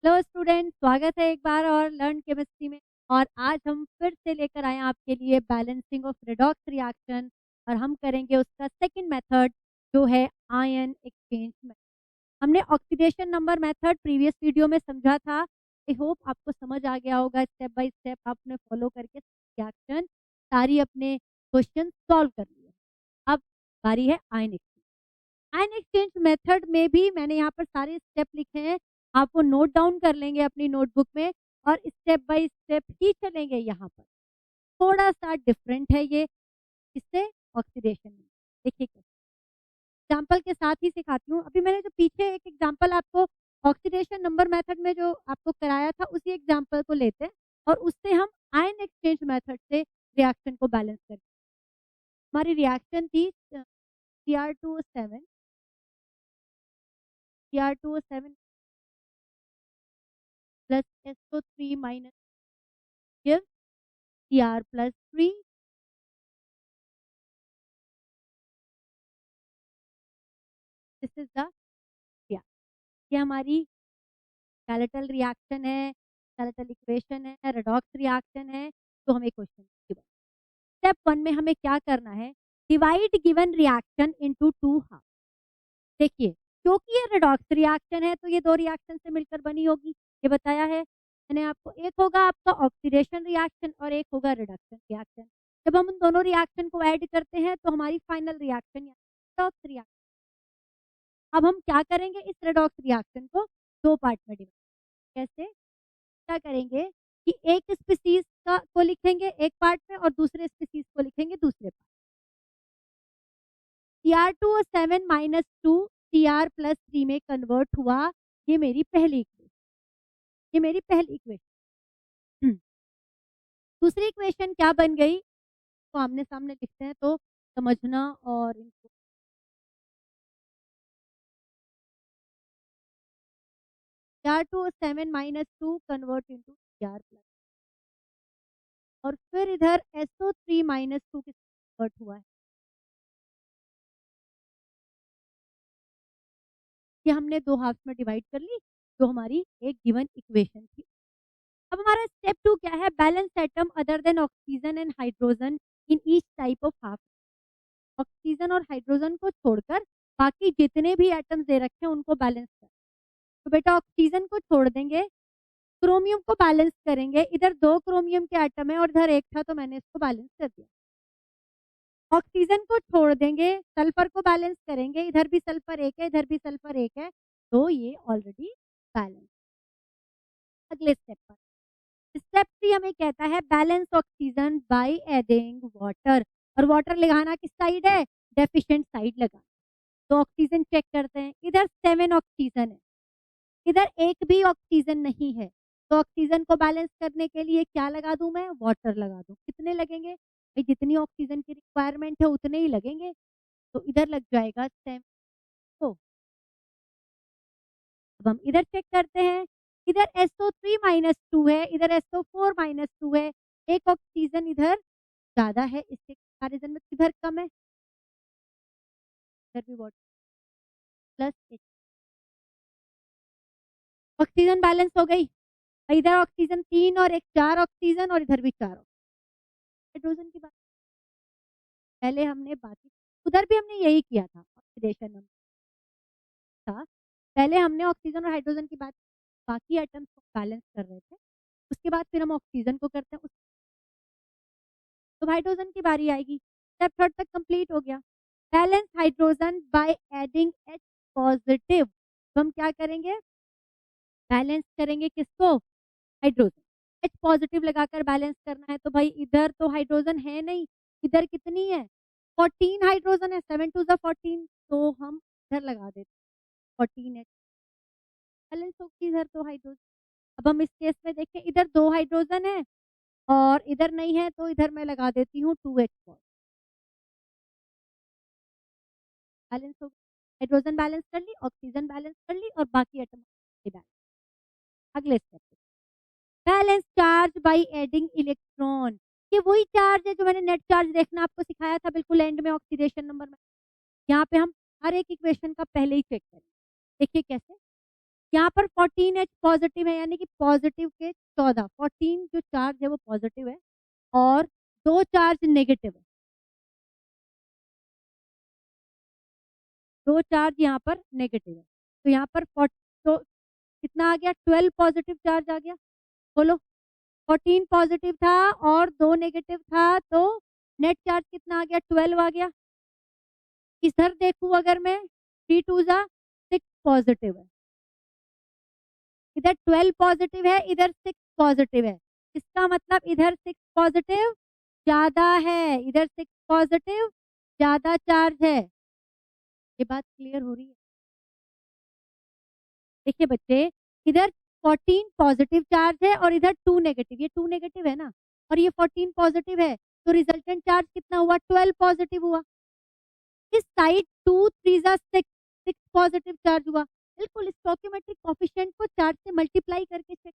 Hello student, स्वागत है एक बार और लर्न केमिस्ट्री में। और आज हम फिर से लेकर आए हैं आपके लिए बैलेंसिंग ऑफ रेडॉक्स रिएक्शन। और हम करेंगे उसका सेकंड मेथड जो है आयन एक्सचेंज मेथड। हमने oxidation number method previous video में समझा था। आई होप आपको समझ आ गया होगा, स्टेप बाय स्टेप आपने फॉलो करके रिएक्शन सारी अपने क्वेश्चन सॉल्व कर लिए। अब बारी है ion exchange. Ion exchange method में भी मैंने यहाँ पर सारे स्टेप लिखे हैं, आप वो नोट डाउन कर लेंगे अपनी नोटबुक में और स्टेप बाय स्टेप ही चलेंगे। यहाँ पर थोड़ा सा डिफरेंट है ये इससे ऑक्सीडेशन में। देखिए एग्जाम्पल के साथ ही सिखाती हूँ। अभी मैंने जो पीछे एक एग्जाम्पल आपको ऑक्सीडेशन नंबर मेथड में जो आपको कराया था उसी एग्जाम्पल को लेते हैं और उससे हम आयन एक्सचेंज मेथड से रिएक्शन को बैलेंस करते हैं। हमारी रिएक्शन थी Cr2O7 Cr2O7 plus SO3 minus gives Cr plus 3. This is the reaction. ये हमारी स्केलेटल रिएक्शन है, स्केलेटल इक्वेशन है, रेडॉक्स रिएक्शन है। तो हमें क्वेश्चन स्टेप 1 में हमें क्या करना है, divide given reaction into two half. देखिए क्योंकि ये रेडॉक्स रिएक्शन है तो ये दो रिएक्शन से मिलकर बनी होगी, ये बताया है मैंने आपको। एक होगा आपका ऑक्सीडेशन रिएक्शन और एक होगा रिडक्शन रिएक्शन। जब हम उन दोनों रिएक्शन को ऐड करते हैं तो हमारी फाइनल रिएक्शन रेडॉक्स रिएक्शन। अब हम क्या करेंगे, इस रेडॉक्स रिएक्शन को दो पार्ट में डिवाइड। कैसे, क्या करेंगे कि एक स्पीसीज का को लिखेंगे एक पार्ट में और दूसरे स्पीसीज को लिखेंगे दूसरे पार्ट। Cr2O7 माइनस 2 Cr+3 में कन्वर्ट हुआ। ये मेरी पहली इक्वेशन, ये मेरी पहली इक्वेशन। दूसरी इक्वेशन क्या बन गई तो आमने सामने लिखते हैं तो समझना और इनको Cr2O7 minus 2 convert into Cr+, और फिर इधर SO3 माइनस 2 किस कन्वर्ट हुआ है। ये हमने दो हाफ में डिवाइड कर ली जो हमारी एक गिवन इक्वेशन थी। अब हमारा स्टेप 2 क्या है, balance atom other than oxygen and hydrogen in each type of half. Oxygen और हाइड्रोजन को छोड़कर बाकी जितने भी एटम्स दे रखे हैं उनको बैलेंस कर। तो बेटा ऑक्सीजन को छोड़ देंगे, क्रोमियम को बैलेंस करेंगे। इधर दो क्रोमियम के एटम है और इधर एक था तो मैंने इसको बैलेंस कर दिया। ऑक्सीजन को छोड़ देंगे, सल्फर को बैलेंस करेंगे। इधर भी सल्फर एक है, इधर भी सल्फर एक है, तो ये ऑलरेडी बैलेंस। अगले स्टेप पर स्टेप 3 हमें कहता है balance oxygen by adding water. और वाटर लगाना किस साइड है, डेफिशिएंट साइड लगा। तो ऑक्सीजन चेक करते हैं, इधर 7 ऑक्सीजन है, इधर एक भी ऑक्सीजन नहीं है। तो ऑक्सीजन को बैलेंस करने के लिए क्या लगा दूं मैं, वाटर लगा दूं। कितने लगेंगे भाई, जितनी ऑक्सीजन की रिक्वायरमेंट है उतने ही लगेंगे। तो इधर लग जाएगा 7। तो अब हम इधर चेक करते हैं, इधर SO3 माइनस 2 है, इधर SO4 माइनस 2 है। एक ऑक्सीजन इधर ज्यादा है, इसके कंपैरिजन में किधर कम है, इधर भी water plus H। Oxygen balance हो गई। इधर ऑक्सीजन 3 और एक 4 ऑक्सीजन और इधर भी 4 हाइड्रोजन की बात पहले हमने बात की, उधर भी हमने यही किया था ऑक्सीडेशन था। पहले हमने ऑक्सीजन और हाइड्रोजन की बात, बाकी एटम्स को बैलेंस कर रहे थे। उसके बाद फिर हम ऑक्सीजन को करते हैं तो हाइड्रोजन की बारी आएगी। स्टेप थर्ड तक कंप्लीट हो गया। Balance hydrogen bye adding H positive. तो हम क्या करेंगे, बैलेंस करेंगे किसको, हाइड्रोजन। H पॉजिटिव लगाकर बैलेंस करना है। तो भाई इधर तो हाइड्रोजन है नहीं, इधर कितनी है 14 हाइड्रोजन है, 7 टू 14। तो हम इधर लगा देते 14H, बैलेंस होगी इधर तो हाइड्रोजन। अब हम इस केस में देखें, इधर 2 हाइड्रोजन है और इधर नहीं है तो इधर मैं लगा देती हूँ 2H पॉजिटिव, बैलेंस हो। हाइड्रोजन बैलेंस कर ली, ऑक्सीजन बैलेंस कर ली और बाकी एटम बैलेंस। अगले step balance charge by adding electron. ये वही चार्ज है जो मैंने नेट चार्ज देखना आपको सिखाया था बिल्कुल एंड में ऑक्सीडेशन नंबर में। यहाँ पे हम हर एक इक्वेशन का पहले ही चेक करें। देखिए कैसे, यहाँ पर 14H पॉजिटिव है, यानी कि पॉजिटिव के 14, 14 जो चार्ज है वो पॉजिटिव है और 2 चार्ज नेगेटिव है। 2 चार्ज यहाँ पर नेगेटिव है। तो यहाँ पर तो कितना आ गया? 12 पॉजिटिव चार्ज आ गया। बोलो, 14 पॉजिटिव था और 2 नेगेटिव था, तो नेट चार्ज कितना आ गया? 12 आ गया। इधर देखूं अगर मैं, 3 2 जा 6 पॉजिटिव है, इधर 12 पॉजिटिव है, इधर 6 पॉजिटिव है। इसका मतलब इधर 6 पॉजिटिव ज्यादा है, इधर 6 पॉजिटिव ज्यादा चार्ज है। ये बात क्लियर हो रही है? देखिए बच्चे, इधर 14 पॉजिटिव चार्ज है और इधर 2 नेगेटिव, ये 2 नेगेटिव है ना, और ये 14 पॉजिटिव है, तो रिजल्टेंट चार्ज कितना हुआ? 12 पॉजिटिव हुआ। इस साइड 2 3 जा 6, 6 पॉजिटिव चार्ज हुआ। बिल्कुल स्टोइकोमेट्रिक कोएफिशिएंट को 4 से मल्टीप्लाई करके चेक,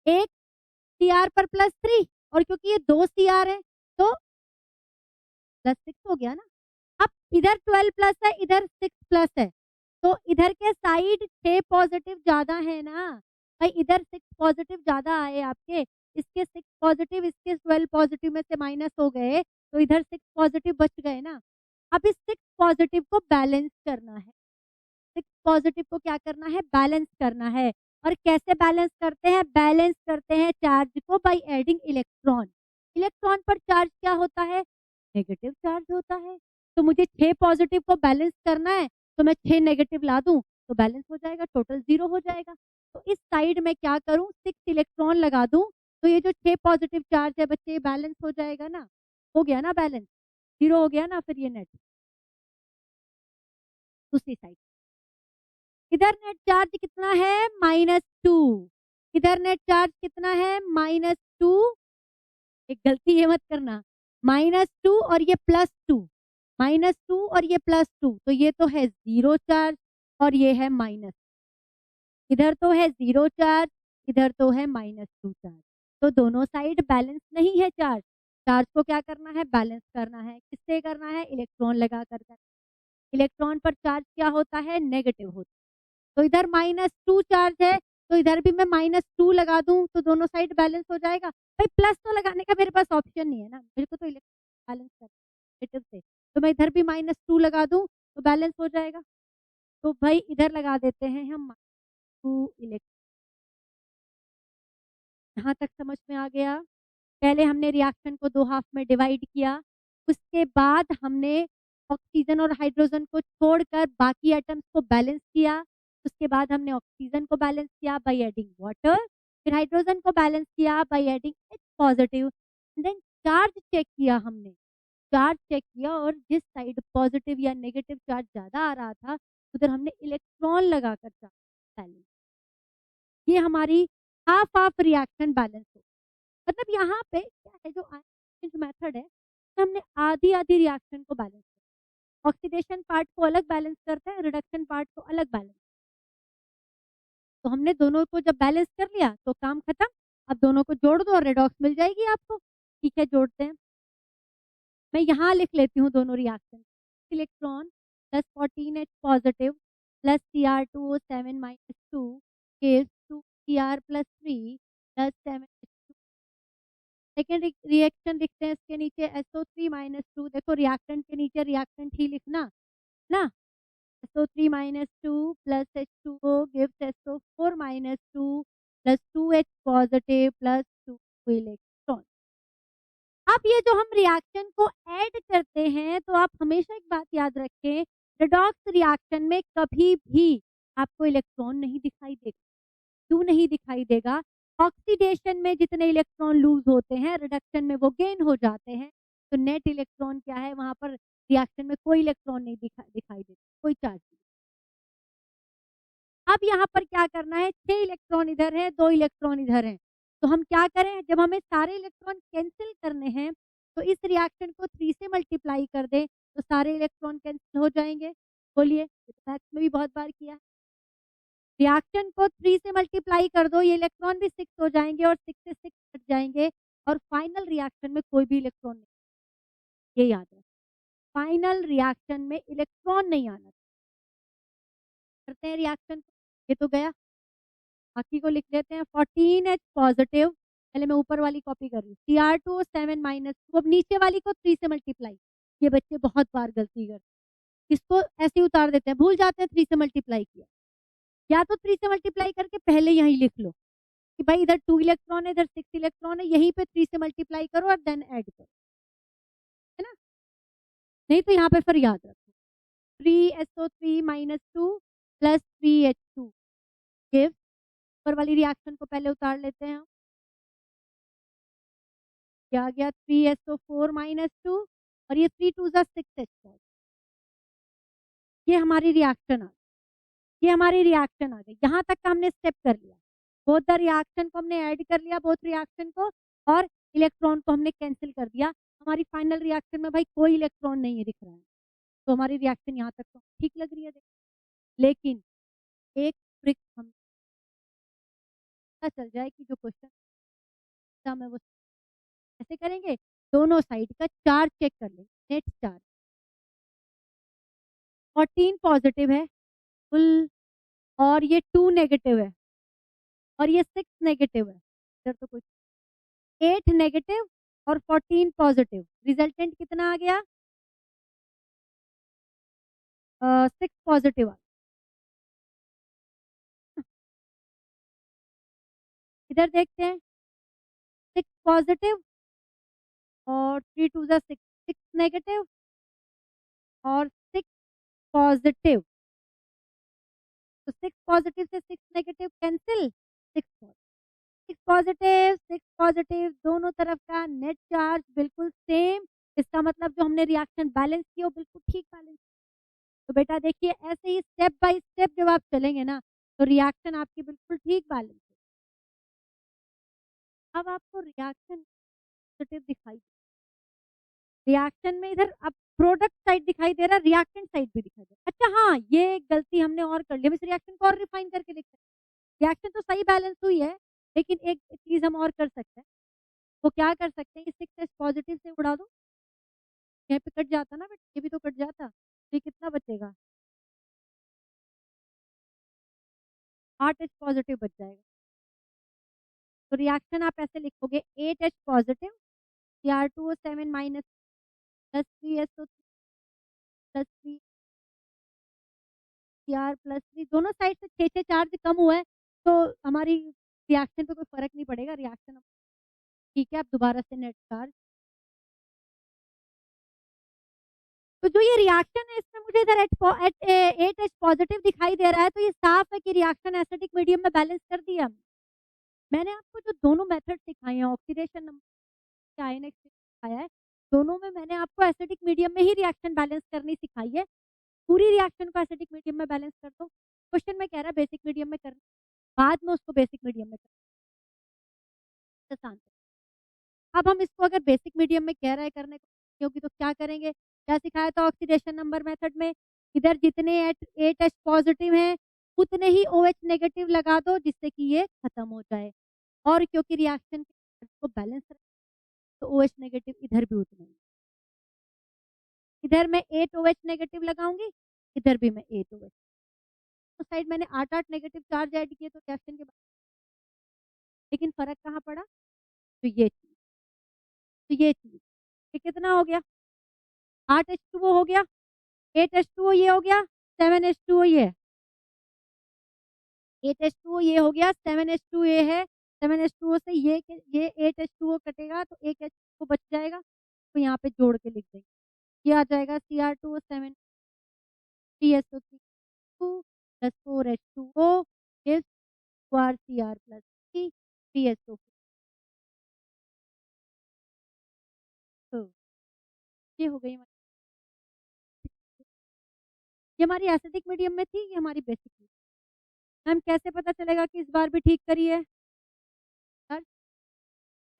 एक सीआर पर प्लस 3, और क्योंकि ये 2 सीआर है तो प्लस 6 हो गया ना। अब इधर 12 प्लस है, इधर 6 प्लस है, तो इधर के साइड 6 पॉजिटिव ज्यादा है ना भाई, इधर 6 पॉजिटिव ज्यादा आए आपके, इसके 6 पॉजिटिव इसके 12 पॉजिटिव में से माइनस हो गए, तो इधर 6 पॉजिटिव बच गए ना। अब इस 6 पॉजिटिव को बैलेंस करना है, 6 पॉजिटिव को क्या करना है? बैलेंस करना है। और कैसे बैलेंस करते हैं? बैलेंस करते हैं चार्ज को बाय एडिंग इलेक्ट्रॉन। इलेक्ट्रॉन पर चार्ज क्या होता है? नेगेटिव चार्ज होता है। तो मुझे 6 पॉजिटिव को बैलेंस करना है, तो मैं 6 नेगेटिव ला दूं तो बैलेंस हो जाएगा, टोटल 0 हो जाएगा। तो इस साइड में क्या करूं? 6 इलेक्ट्रॉन लगा दूं, तो ये जो 6 पॉजिटिव चार्ज है बच्चे, बैलेंस हो जाएगा ना। हो गया ना बैलेंस, 0 हो गया ना फिर ये नेट। दूसरी साइड, इधर नेट चार्ज कितना है? -2। इधर नेट चार्ज कितना है? -2। एक गलती ये मत करना, -2 और ये +2, -2 और ये +2, तो ये तो है 0 चार्ज और ये है माइनस, इधर तो है 0 चार्ज, इधर तो है -2 चार्ज, तो दोनों साइड बैलेंस नहीं है चार्ज। चार्ज को क्या करना है? बैलेंस करना है। किससे करना है? इलेक्ट्रॉन लगा कर। इलेक्ट्रॉन पर चार्ज क्या होता है? नेगेटिव होता है। तो इधर -2 चार्ज है, तो इधर भी मैं -2 लगा दूं तो दोनों साइड बैलेंस हो जाएगा। भाई प्लस तो लगाने का मेरे पास ऑप्शन नहीं है ना, मेरे को तो इलेक्ट्रॉन बैलेंस करना है नेगेटिव से, तो मैं इधर भी -2 लगा दूं तो बैलेंस हो जाएगा। तो भाई इधर लगा देते हैं हम -2 इलेक्ट्रॉन। यहाँ तक समझ में आ गया? पहले हमने रिएक्शन को 2 हाफ में डिवाइड किया, उसके बाद हमने ऑक्सीजन और हाइड्रोजन को छोड़कर बाकी एटम्स को बैलेंस किया। उसके बाद हमने ऑक्सीजन को बैलेंस किया बाय एडिंग वाटर, फिर हाइड्रोजन को बैलेंस किया by adding H positive, then charge check किया हमने। चार्ज चेक किया और जिस साइड पॉजिटिव या नेगेटिव चार्ज ज़्यादा आ रहा था, उधर हमने इलेक्ट्रॉन लगाकर चार्ज बैलेंस। ये हमारी हाफ हाफ रिएक्शन बैलेंस हो। मतलब यहाँ पे क्या है, जो आयन जो मेथड है, तो हमने आधी आधी रिएक्शन को बैलेंस किया। ऑक्सीडेशन पार्ट को अलग बैलेंस करते हैं, रिडक्शन पार्ट को अलग बैलेंस। तो हमने दोनों को जब बैलेंस कर लिया तो काम खत्म। अब दोनों को जोड़ दो और रेडॉक्स मिल जाएगी आपको। ठीक है, जोड़ते हैं। मैं यहाँ लिख लेती हूँ दोनों reaction. Electron plus 14H positive plus Cr2O7 - 2 gives 2Cr+3 plus 7H2। Second reaction लिखते हैं, इसके नीचे SO3 - 2। देखो रिएक्टेंट के नीचे रिएक्टेंट ही लिखना ना। SO3 - 2 plus H2O gives SO4 - 2 plus 2H positive plus 2 electron. अब ये जो हम रिएक्शन को ऐड करते हैं, तो आप हमेशा एक बात याद रखें, रेडॉक्स रिएक्शन में कभी भी आपको इलेक्ट्रॉन नहीं दिखाई देगा। क्यों नहीं दिखाई देगा? ऑक्सीडेशन में जितने इलेक्ट्रॉन लूज होते हैं, रिडक्शन में वो गेन हो जाते हैं। तो नेट इलेक्ट्रॉन क्या है वहां पर? रिएक्शन में कोई इलेक्ट्रॉन नहीं दिखाई देता, कोई चार्ज नहीं। अब यहाँ पर क्या करना है? 6 इलेक्ट्रॉन इधर है, 2 इलेक्ट्रॉन इधर है, तो हम क्या करें? जब हमें सारे इलेक्ट्रॉन कैंसिल करने हैं, तो इस रिएक्शन को 3 से मल्टीप्लाई कर दें, तो सारे इलेक्ट्रॉन कैंसिल हो जाएंगे। बोलिए, मैथ्स में भी बहुत बार किया है। रिएक्शन को 3 से मल्टीप्लाई कर दो, ये इलेक्ट्रॉन भी 6 हो जाएंगे और 6 से 6 कट जाएंगे, और फाइनल रिएक्शन में कोई भी इलेक्ट्रॉन नहीं। ये याद है, फाइनल रिएक्शन में इलेक्ट्रॉन नहीं आना। करते हैं रिएक्शन, ये तो गया, बाकी को लिख लेते हैं 14H पॉजिटिव, पहले मैं ऊपर वाली कॉपी कर रही हूँ, Cr2 7 -2, अब नीचे वाली को 3 से मल्टीप्लाई, ये बच्चे बहुत बार गलती करते हैं, इसको ऐसे ही उतार देते हैं, भूल जाते हैं 3 से मल्टीप्लाई किया, या तो 3 से मल्टीप्लाई करके पहले यहीं लिख लो कि भाई इधर 2 इलेक्ट्रॉन है, इधर 6 इलेक्ट्रॉन है, यहीं पे 3 से मल्टीप्लाई करो और देन ऐड करो, है ना, नहीं तो यहाँ पे फिर याद रखो 3SO3 -2 प्लस 3H2 गिव, ऊपर वाली रिएक्शन को पहले उतार लेते हैं, क्या आ गया 3SO4 -2 और ये 3 2 6H, ये हमारी रिएक्शन आ गई, ये हमारी रिएक्शन आ गई, यहाँ तक का हमने स्टेप कर लिया, बोथ द रिएक्शन को हमने ऐड कर लिया, बोथ रिएक्शन को, और इलेक्ट्रॉन को हमने कैंसिल कर दिया, हमारी फाइनल रिएक्शन में भाई कोई इलेक्ट्रॉन नहीं दिख रहा है, तो हमारी रिएक्शन यहाँ तक तो ठीक लग रही है, लेकिन एक ट्रिक हम पता चल जाए कि जो क्वेश्चन है वो ऐसे करेंगे, दोनों साइड का चार्ज चेक कर लेंगे, नेट चार्ज 14 पॉजिटिव है फुल, और ये 2 नेगेटिव है, और ये 6 नेगेटिव है, इधर तो कुछ 8 नेगेटिव और 14 पॉजिटिव, रिजल्टेंट कितना आ गया 6 पॉजिटिव आ, इधर देखते हैं 6 पॉजिटिव और 3 2 6, 6 नेगेटिव और 6 पॉजिटिव, तो 6 पॉजिटिव से 6 नेगेटिव कैंसिल, 6 पॉजिटिव 6 पॉजिटिव, दोनों तरफ का नेट चार्ज बिल्कुल सेम, इसका मतलब जो हमने रिएक्शन बैलेंस किया वो बिल्कुल ठीक बैलेंस, तो बेटा देखिए ऐसे ही स्टेप बाय स्टेप जब आप चलेंगे ना तो रिएक्शन आपकी बिल्कुल ठीक बैलेंस है। अब आपको रिएक्शन पॉजिटिव दिखाई, रिएक्शन में इधर अब प्रोडक्ट साइड दिखाई दे रहा है, रिएक्टेंट साइड भी दिखाई दे रहा है, अच्छा हाँ ये एक गलती हमने और कर ली, हम इस रिएक्शन को और रिफाइन करके लिख सकते हैं, रिएक्शन तो सही बैलेंस हुई है, लेकिन एक चीज हम और कर सकते हैं, वो क्या कर सकते हैं, 6H पॉजिटिव से उड़ा दो, यहाँ पे कट जाता ना बेटा, ये भी तो कट जाता, तो ये कितना बचेगा 8H पॉजिटिव बच जाएगा, तो रिएक्शन आप ऐसे लिखोगे 8H positive Cr2O7 minus plus 3SO plus 3 Cr plus 3, दोनों साइड से 6 चार्ज कम हुआ है, तो हमारी रिएक्शन पे कोई फर्क नहीं पड़ेगा, रिएक्शन ठीक है, आप दोबारा से नेट चार्ज, तो जो ये रिएक्शन है इसमें मुझे इधर 8H पॉजिटिव दिखाई दे रहा है, तो ये साफ है कि रिएक्शन एसिडिक मीडियम में बैलेंस कर दिया मैंने आपको जो दोनों मेथड सिखाए हैं, ऑक्सीडेशन नंबर आयन एक्सचेंज सिखाया है, दोनों में मैंने आपको एसिडिक मीडियम में ही रिएक्शन बैलेंस करनी सिखाई है, पूरी रिएक्शन को एसिडिक मीडियम में बैलेंस कर दो, क्वेश्चन में कह रहा है बेसिक मीडियम में करना, बाद में उसको बेसिक मीडियम में करना, अब हम इसको अगर बेसिक मीडियम में कह रहा है करने को क्योंकि, तो क्या करेंगे, क्या सिखाया था ऑक्सीडेशन नंबर मेथड में, इधर जितने 8H पॉजिटिव हैं उतने ही OH नेगेटिव लगा दो जिससे कि ये खत्म हो जाए, और क्योंकि रिएक्शन को बैलेंस तो OH नेगेटिव इधर भी उतने ही, इधर मैं 8 OH नेगेटिव लगाऊंगी, इधर भी मैं 8 OH, तो साइड मैंने 8 नेगेटिव चार्ज ऐड किए तो रिएक्शन के बाद, लेकिन फर्क कहाँ पड़ा, तो ये चीज, तो ये चीज, ये कितना हो गया 8H2O हो गया, 8H2O ये हो गया, 7H2O ये, 8H2O ये हो गया, 7H2 ये है, 7H2O से ये 8H2O कटेगा तो एक H2O बच जाएगा, तो यहाँ पे जोड़ के लिख देंगे, ये आ जाएगा Cr2O7 3SO3 plus 4H2O is 2RCr plus 3SO4, तो ये हो गई ये हमारी एसिडिक मीडियम में थी, ये हमारी बेसिक मीडियम, मैम कैसे पता चलेगा कि इस बार भी ठीक करी है,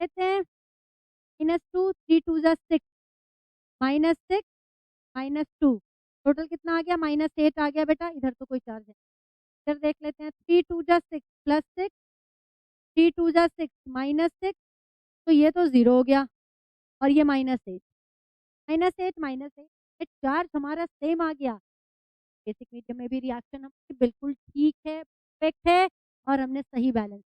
लेते हैं -2 3 2 6 -6 -2, टोटल कितना आ गया -8 आ गया बेटा, इधर तो कोई चार्ज है, इधर देख लेते हैं 3 2 6 प्लस 6 3 2 6 -6, तो ये तो 0 हो गया, और ये -8 -8 -8 चार्ज हमारा सेम आ गया, बेसिक मीडियम में भी रिएक्शन हमारी बिल्कुल ठीक है, परफेक्ट है और हमने सही बैलेंस,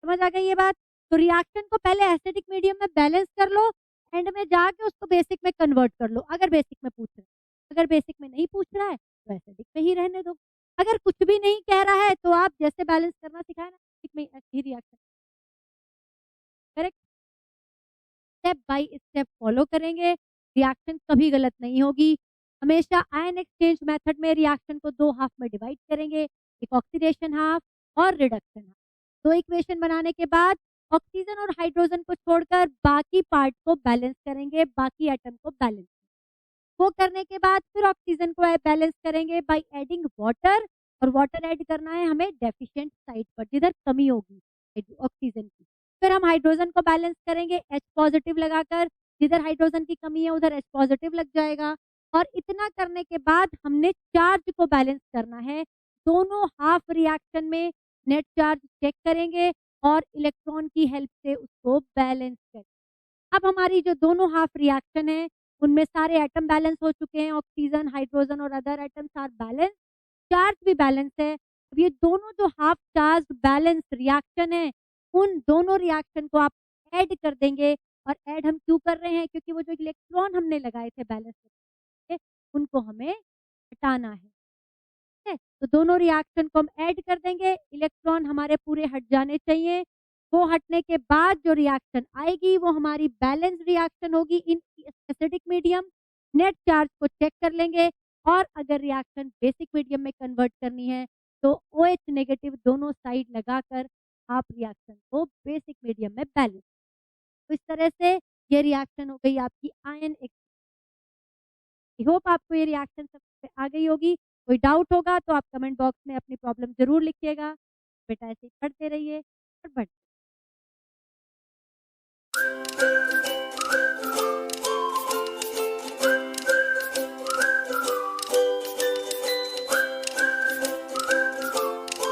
समझ आ गई ये बात? तो रिएक्शन को पहले एसिडिक मीडियम में बैलेंस कर लो, एंड में जाके उसको बेसिक में कन्वर्ट कर लो, अगर बेसिक में पूछ रहा है। अगर बेसिक में नहीं पूछ रहा है, तो एसिडिक में ही रहने दो। अगर कुछ भी नहीं कह रहा है, तो आप जैसे बैलेंस करना सिखाया ना, एसिडिक में ऐसे ही reaction, correct? Step by step follow करेंगे, रिएक्शन कभी गलत नहीं होगी। हमेशा आयन एक्सचेंज मेथड में रिएक्शन को 2 हाफ में डिवाइड करेंगे, एक ऑक्सीडेशन हाफ और रिडक्शन हाफ। 2 इक्वेशन बनाने के बाद ऑक्सीजन और हाइड्रोजन को छोड़कर बाकी पार्ट को बैलेंस करेंगे, बाकी एटम को बैलेंस, वो करने के बाद फिर ऑक्सीजन को बैलेंस करेंगे बाय एडिंग वाटर, और वाटर ऐड करना है हमें डेफिशिएंट साइड पर, जिधर कमी होगी ऑक्सीजन की। फिर हम हाइड्रोजन को बैलेंस करेंगे H पॉजिटिव लगाकर, जिधर हाइड्रोजन की कमी है उधर H पॉजिटिव लग जाएगा। और इतना करने के बाद हमने चार्ज को बैलेंस करना है, दोनों हाफ रिएक्शन में नेट चार्ज चेक करेंगे और इलेक्ट्रॉन की हेल्प से उसको बैलेंस करें। अब हमारी जो दोनों हाफ रिएक्शन है, उनमें सारे एटम बैलेंस हो चुके हैं, ऑक्सीजन, हाइड्रोजन और other atoms are balance, charge भी बैलेंस है। अब ये दोनों जो हाफ चार्ज बैलेंस रिएक्शन है, उन दोनों रिएक्शन को आप ऐड कर देंगे। और ऐड हम क्यों कर रहे हैं? क्योंकि वो जो इलेक्ट्रॉन हमने लगाए थे बैलेंस करके, उनको हमें हटाना है। है, तो दोनों रिएक्शन को हम ऐड कर देंगे, इलेक्ट्रॉन हमारे पूरे हट जाने चाहिए। वो हटने के बाद जो रिएक्शन आएगी वो हमारी बैलेंस रिएक्शन होगी in acidic medium. Net charge को चेक कर लेंगे, और अगर रिएक्शन बेसिक मीडियम में कन्वर्ट करनी है तो OH नेगेटिव दोनों साइड लगाकर आप रिएक्शन को बेसिक मीडियम में बैलेंस, तो इस तरह से ये रिएक्शन हो गई आपकी आयन। आई होप आपको ये रिएक्शन समझ में आ गई होगी। कोई डाउट होगा तो आप कमेंट बॉक्स में अपनी प्रॉब्लम ज़रूर लिखिएगा। बेटा ऐसे ही पढ़ते रहिए और बढ़ते